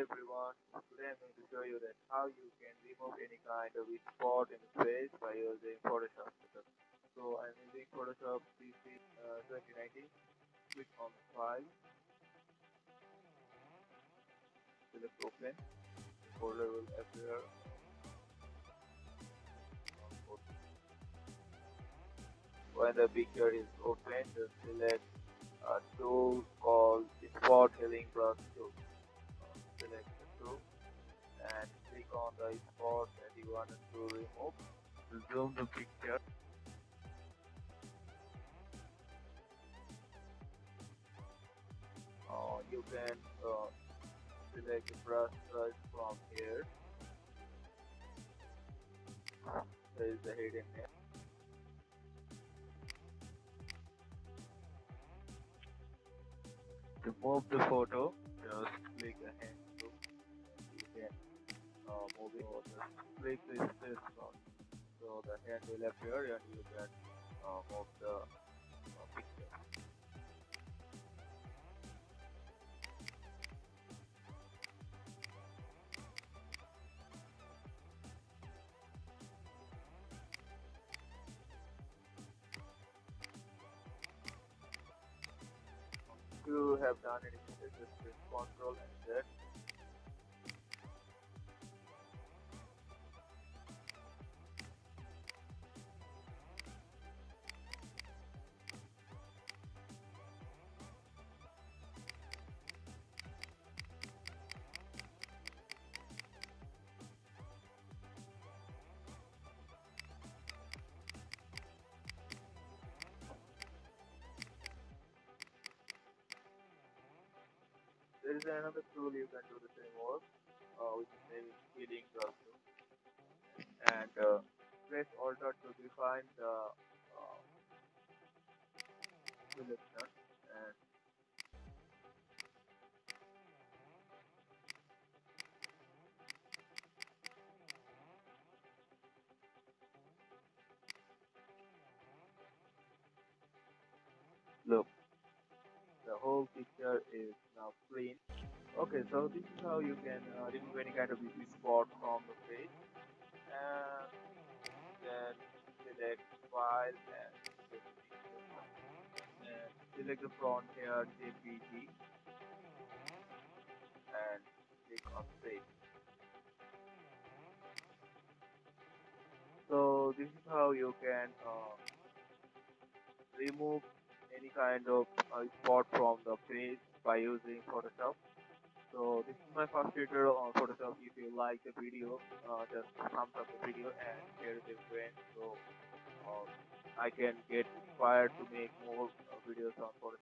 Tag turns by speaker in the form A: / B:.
A: everyone, today I'm going to show you that how you can remove any kind of spot in the face by using Photoshop. So I'm using Photoshop PC 2019. Click on the file, select open. The folder will appear on photo. When the picture is open, just select a tool called Spot Healing Brush Tool. Select the tool and click on the spot that you wanted to remove. Zoom the picture. You can select the brush from here. There is the hidden name. To move the photo, just click the hand tool. You can move it or just click the space bar. So the hand will appear and you can move the picture. If you have done any mistake, just press Ctrl and Z. There is another tool you can do the same work, which is maybe healing brush tool. And press Alt to define the selection and look, the whole picture is now clean. Okay, so this is how you can remove any kind of easy spot from the face, and then select file and select the front here JPG and click on save. So this is how you can remove any kind of spot from the face by using Photoshop. So this is my first tutorial on Photoshop. If you like the video, just thumbs up the video and share it with your friends so I can get inspired to make more videos on Photoshop.